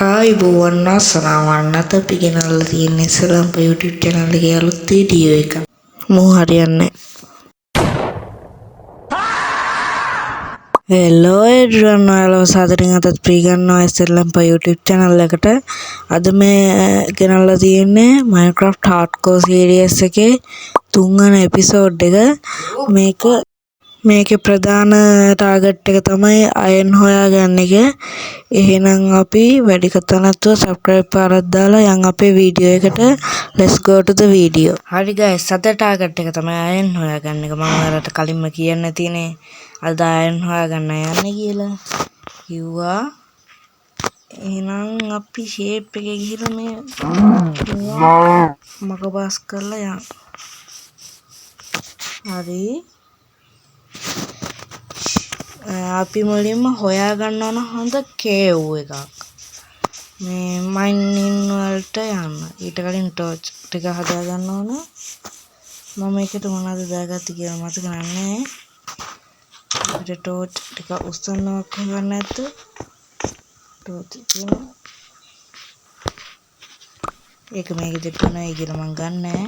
ආයුබෝවන් අසරණවන්න අද අපි ගෙනල්ලා තියෙන්නේ සලම්ප YouTube channel එකේ අලුත් වීඩියෝ එකක්. මෝ හරියන්නේ. hello everyone ඔයාලව සාදරයෙන් අදත් පිළිගන්නවා සලම්ප YouTube channel එකට. අද මේ ගෙනල්ලා තියෙන්නේ Minecraft Hardcore series එකේ 3 වෙනි episode එක. මේකේ ප්‍රධාන ටාගට් එක තමයි අයන් හොයාගන්න එක. එහෙනම් අපි වැඩි කතා නැතුව subscribe පාරක් දාලා යන් අපේ වීඩියෝ එකට. let's go to the video. හරි guys, අද ටාගට් එක තමයි අයන් හොයාගන්න එක. මම ඔයාලට කලින්ම කියන්න තියෙන්නේ අද අයන් හොයාගන්න යන්නේ කියලා. කිව්වා. එහෙනම් අපි shape එකේ ගිහින් මේ මක පාස් කරලා යන්න. හරි. අපි මුලින්ම හොයාගන්න ඕන හොඳ කේව් එකක්. මේ මයිනින් වලට යන්න. ඊට කලින් ටෝච් ටික හදාගන්න ඕන. මම ඒකට මොනවද දාගත්තේ කියලා මතක නැහැ. අපිට ටෝච් ටික උස්සන්නවක් හොයන්න නැද්ද? ටෝච් තියෙනවා. ඒක මේකෙ තිබුණා කියලා මම ගන්නෑ.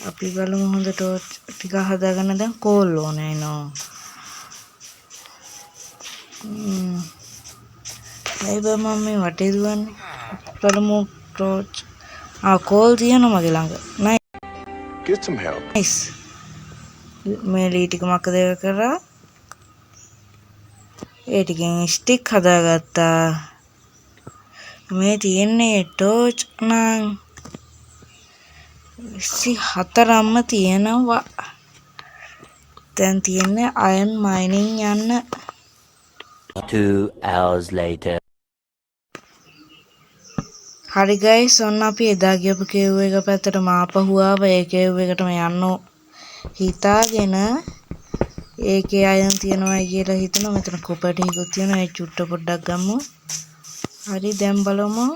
අපි බලමු හොඳ ටෝච් ටික හදාගන්න දැන් කෝල් ඕනේ නෝ. Maybe mami what is one? Palamu torch. Call තියෙනවා මගේ ළඟ. Get some help. Nice. මේ ලී ටික මක දෙක කරා. ඒ ටිකෙන් ස්ටික් හදාගත්තා. මේ තියෙන්නේ ටෝච් නම් 24ක්ම තියෙනවා. දැන් තියෙන්නේ අයන් මයිනින් යන්න. 2 hours later. හරි guys, ඔන්න අපි එදා ගියපු කේව් එක පැත්තටම ආපහු ආව. ඒ කේව් එකටම යන්න හිතාගෙන ඒකේ අයන් තියනවා කියලා හිතනවා. මෙතන කොපර් ටිකක් තියෙනවා. ඒ චුට්ට පොඩ්ඩක් ගමු. හරි, දැන් බලමු.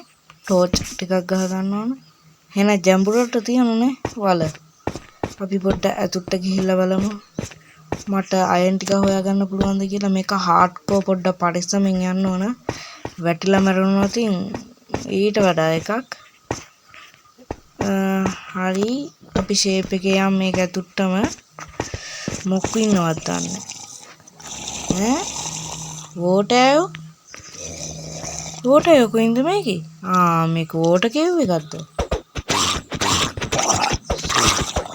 ටෝච් ටිකක් ගහ ගන්න ඕන. එහෙනම් ජම්බුරට තියෙනුනේ වල. අපි පොඩ්ඩක් ඇතුළට ගිහිල්ලා බලමු. මට අයන් ටික හොයාගන්න පුළුවන්ද කියලා. මේක හાર્ඩ්කෝර් පොඩ්ඩක් පරිස්සමෙන් යන්න ඕන. වැටිලා මැරුණොත් ඊට වඩා එකක්. හරි, අපි ෂේප් එකේ යම් මේක ඇතුළටම මොකු ඉන්නවද දන්නේ වෝටර් කොයින්ද මේකේ? මේක වෝටර් කේව් එකක්ද?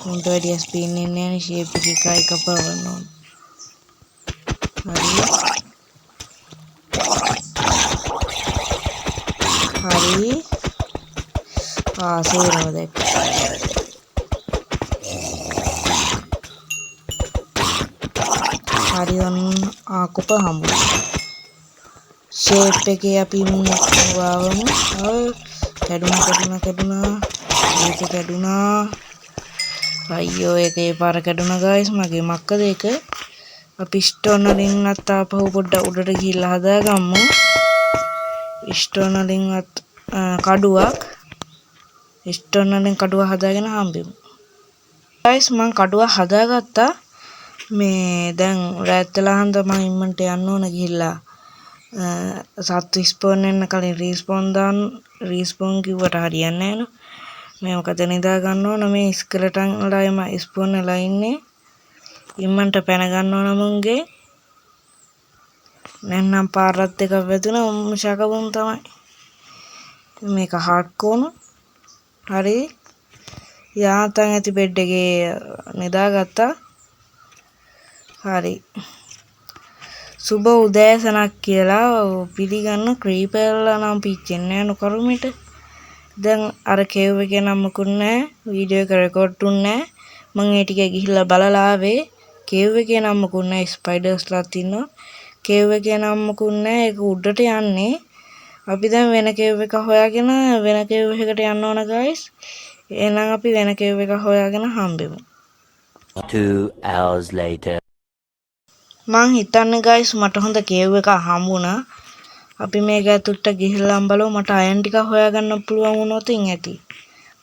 උන්ට වැඩි ස්පීන් ඉන්නේ නැහැ. ෂේප් එකයි කපවන්න ඕන. හරි. සේරම දැක්ක. හරි, ඔන්න කොප හම්බ. ෂේප් එකේ අපි මුවාවමු. කැඩුනා. ඒක කැඩුනා. අයියෝ, ඒකේ පාර කැඩුනා guys. මගේ මක්කද ඒක? අපි ස්ටෝන් වලින්වත් ආපහු පොඩ්ඩක් උඩට ගිහිල්ලා හදාගමු. ස්ටෝන් වලින්වත් කඩුවක්. ස්ටෝන් වලින් කඩුව හදාගෙන හම්බෙමු. guys, මම කඩුව හදාගත්තා. මේ දැන් රැත් වෙලා හන්ද මම ඉම්මන්ට යන්න ඕන ගිහිල්ලා සත්තු ස්පෝන් වෙන්න කලින් රීස්පෝන් කිව්වට හරියන්නේ නැහැ නේ. මේ මොකද නිදා ගන්න ඕන. මේ ස්කෙලටන් වලයිම ස්පෝන් වෙලා ඉන්නේ. ඉම්මන්ට පැන ගන්න ඕන මුන්ගේ. නැත්නම් පාරක් දෙකක් වැදුණා ශකබුන් තමයි. මේක හાર્ඩ්කෝන්. හරි, යාතන් ඇති බෙඩ් එකේ නිදාගත්තා. හරි, සුබ උදෑසනක් කියලා පිළිගන්න. ක්‍රීපර්ලා නම් පිච්චෙන්නේ නැහැ කරුමිට. දැන් අර කේව් එකේ නම් මොකුත් නැහැ. වීඩියෝ එක රෙකෝඩ් දුන්නේ නැහැ. මම ඒ ටික ගිහිල්ලා බලලා ආවේ. කේව් එකේ නම් මොකුත් නැහැ. ස්පයිඩර්ස්ලාත් ඉන්නවා. කේව් එකේ නම් මොකුත් නැහැ. ඒක උඩට යන්නේ. අපි දැන් වෙන කේව් එකක් හොයාගෙන වෙන කේව් එකකට යන්න ඕන guys. එහෙනම් අපි වෙන කේව් එකක් හොයාගෙන හම්බෙමු. 2 hours later. මං හිතන්නේ guys මට හොඳ කේව් එකක් හම්බුණා. අපි මේක ඇතුළට ගිහිල්ලා බලමු. මට අයන් ටික හොයාගන්න පුළුවන් වුණොත් ඇති.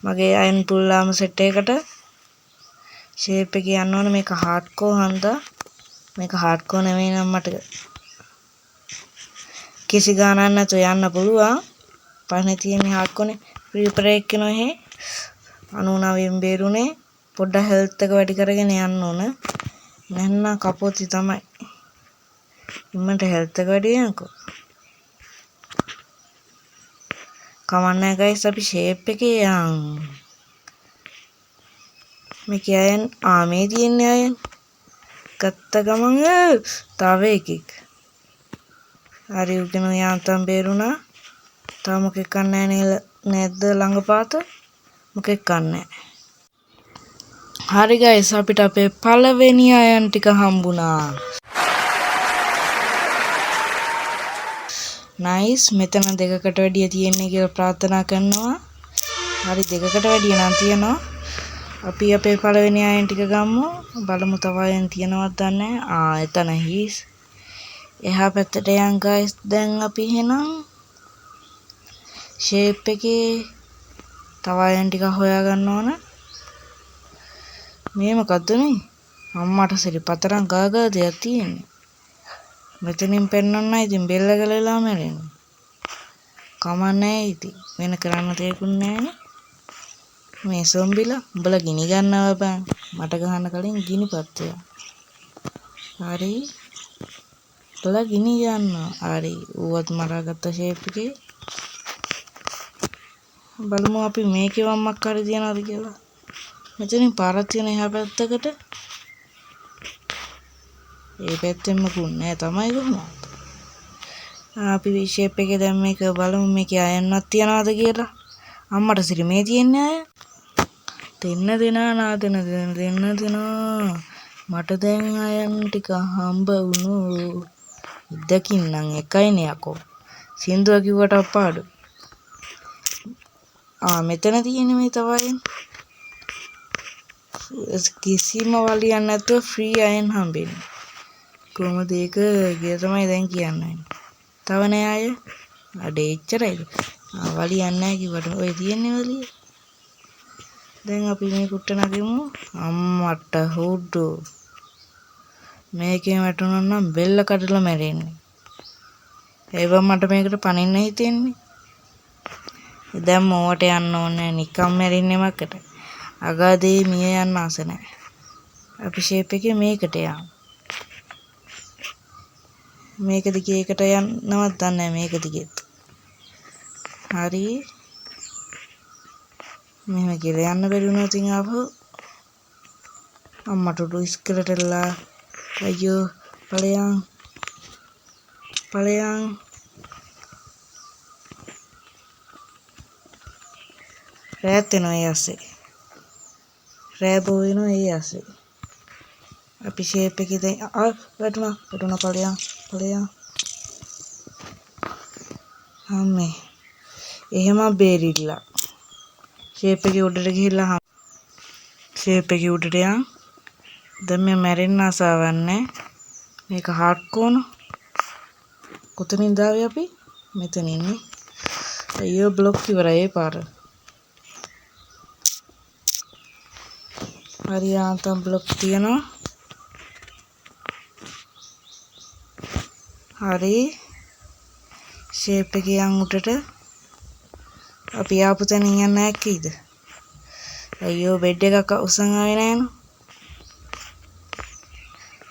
මගේ අයන් පුල්ලාම සෙට් එකකට ෂේප් එකේ යන්න ඕන. මේක හાર્ඩ්කෝර් හන්දා. මේක හાર્ඩ්කෝර් නෙවෙයි නම් මට කිසි ගානක් නැතුව යන්න පුළුවන්. පස්නේ තියෙන්නේ හාක්කොනේ ෆ්‍රී බ්‍රේක් එකනෝ එහෙ 99න් බේරුනේ. පොඩ්ඩක් හෙල්ත් එක වැඩි කරගෙන යන්න ඕන. නැත්නම් කපොති තමයි. ඉන්නට හෙල්ත් එක වැඩි වෙනකෝ. කමන්නේ ගයිස් අපි ෂේප් එකේ යන්. මේ කියයන් මේ තියෙන්නේ අයන්. ගත්ත ගමන් තව එකෙක්. හරි උගෙන යාන්තම් බේරුණා. තාම මොකෙක් කන්නේ නේද ළඟපාත? මොකෙක් කන්නේ. හරි ගයිස් අපිට අපේ පළවෙනි අයන් ටික හම්බුණා. නයිස් මෙතන දෙකකට වැඩිය තියෙන්නේ කියලා ප්‍රාර්ථනා කරනවා. හරි දෙකකට වැඩිය නම් තියෙනවා. අපි අපේ පළවෙනි අයන් ටික ගමු. බලමු තව අයන් තියෙනවද දන්නේ. එතන හිස්. එහා පැත්තට යන් ගයිස්. දැන් අපි එහෙනම් ෂේප් එකේ තව අයන් ටික හොයා ගන්න ඕන. මේ මොකද්ද නේ? අම්මට සිරි පතරම් ගාගා දෙයක් තියෙන්නේ. මෙතනින් පෙන්නන්න ඉතින් බෙල්ල ගලලා මැරෙන්නේ. කමන්නේ ඉතින් වෙන කරන්න දෙයක්ුත් නැහැ. මේ සොම්බිලා උඹලා ගිනි ගන්නවා බං. මට ගහන්න කලින් ගිනි පත්තිය. හරි. උඹලා ගිනි ගන්නවා. හරි. ඌවත් මරාගත්ත ෂේප් එකේ. බලමු අපි මේකේ වම්මක් හරි තියනවද කියලා. මෙතනින් පාරක් තියෙන එහා පැත්තකට. ඒ පැත්තෙන්ම කුන්නේ තමයි කොහොමද? අපි ෂේප් එකේ දැන් මේක බලමු මේකේ අයන්නක් තියනවද කියලා. අම්මට සිරි මේ තියන්නේ අය. දෙන්න දෙනා නාදෙන දෙන්න. මට දැන් අයන් ටික හම්බ වුණු. ඉදකින්නම් එකයිනේ යකෝ. සින්දුව කිව්වට අපාඩු. මෙතන තියෙන්නේ මේ තවයි. කිසිම වලියක් නැතුව ෆ්‍රී අයන් හම්බෙන්නේ. කොහොමද ඒක කියලා තමයි දැන් කියන්නේ. තව නෑ අය. අඩේ එච්චරයිද? වලියක් නැහැ කිව්වට ඔය තියෙන්නේ වලිය. දැන් අපි මේ කුට්ට නගෙමු. අම්මට හොඩෝ. මේකේ වැටුණා නම් බෙල්ල කඩලා මැරෙන්නේ. ඒවම මට මේකට පනින්න හිතෙන්නේ. දැන් මොවට යන්න ඕනේ නිකම් මැරෙන්නේ මකට. අගාදේ මිය යන්න ආස නැහැ. අපි ෂේප් එකේ මේකට යමු. මේක දිගේ එකට යන්නවත් දන්නේ මේක දිගෙත්. හරි. මෙහෙම කියලා යන්න බැරි වුණා තින් ආපහු. අම්මට උඩු ඉස්කලටලා අයියෝ ඵලයන්. රෑත් වෙනවා ඒ ඇස්සේ. රෑ බෝ වෙනවා ඒ ඇස්සේ. අපි ෂේප් එකේ දැන් වැටුණා ඵලයන්. අම්මේ. එහෙම බේරිලා. ෂේප් එකේ උඩට ගිහිල්ලා ෂේප් එකේ උඩට යන්. දැන් මේ මැරෙන්න ආසාවක් නැහැ. මේක හાર્ඩ් කෝන. කොතනින්ද ආවේ අපි? මෙතන ඉන්නේ. අයියෝ බ්ලොක් ඉවරයි ඒ පාර. හරි යාන්තම් බ්ලොක් තියනවා. හරි. ෂේප් එකේ යන් උඩට. අපි ආපු තැනින් යන්න හැකියිද? අයියෝ බෙඩ් එකක් උසන් ආවේ නෑන.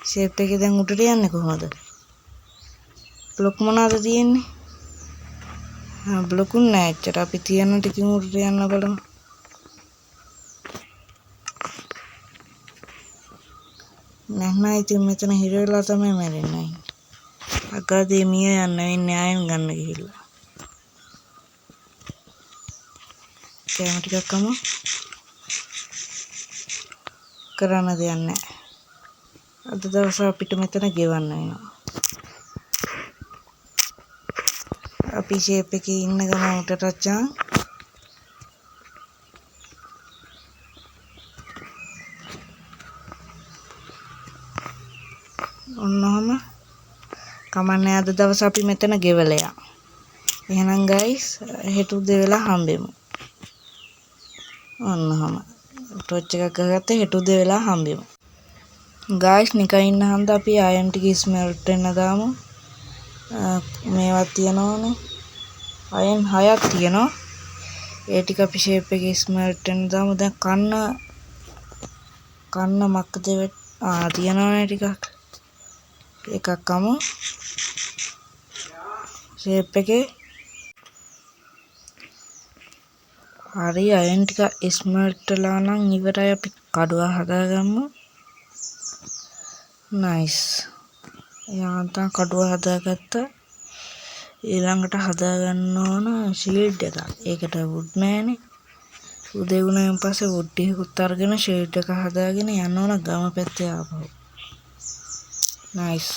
ෂේප් එකේ දැන් උඩට යන්නේ කොහොමද? බ්ලොක් මොනවාද තියෙන්නේ? බ්ලොකුන් නෑ ඇත්තට. අපි තියන ටිකින් උඩට යන්න බලමු. නැත්නම් ඉතින් මෙතන හිර වෙලා තමයි මැරෙන්නේ. අගාදේ මිය යන්න වෙන්නේ ආයෙම ගන්න ගිහිල්ලා. කැම ටිකක් කමු. කරන්න දෙයක් නැහැ. අද දවස අපිට මෙතන ගෙවන්න වෙනවා. අපි ෂේප් එකේ ඉන්න ගමන් උඩට යන්. ඔන්නෝම කමන්නේ අද දවස අපි මෙතන ගෙවලයා. එහෙනම් ගයිස් හෙට උදේ වෙලා හම්බෙමු. ඔන්නෝම ටොච් එකක් ගහගත්තා හෙට උදේ වෙලා හම්බෙමු. ගයිස් නිකන් ඉන්න හන්ද අපි අයන් ටික ස්මෙල්ට් වෙන්න දාමු. මේවත් තියෙනවනේ. අයන් 6ක් තියෙනවා. ඒ ටික අපි ෂේප් එකේ ස්මර්ට් වෙන දාමු. දැන් කන්න මක්කද තියෙනවනේ ටිකක්. එකක් කමු. ෂේප් එකේ හරි අයන් ටික ස්මර්ට් වෙලා නම් ඉවරයි. අපි කඩුව හදාගමු. නයිස්. යාන්තම් කඩුව හදාගත්තා. ඊළඟට හදාගන්න ඕන ෂීල්ඩ් එකක්. ඒකට වුඩ් නෑනේ. උදේ වුණාන් පස්සේ වුඩ් ටිකකුත් අරගෙන ෂීල්ඩ් එක හදාගෙන යන්න ඕන ගම පැත්තේ ආපහු. නයිස්.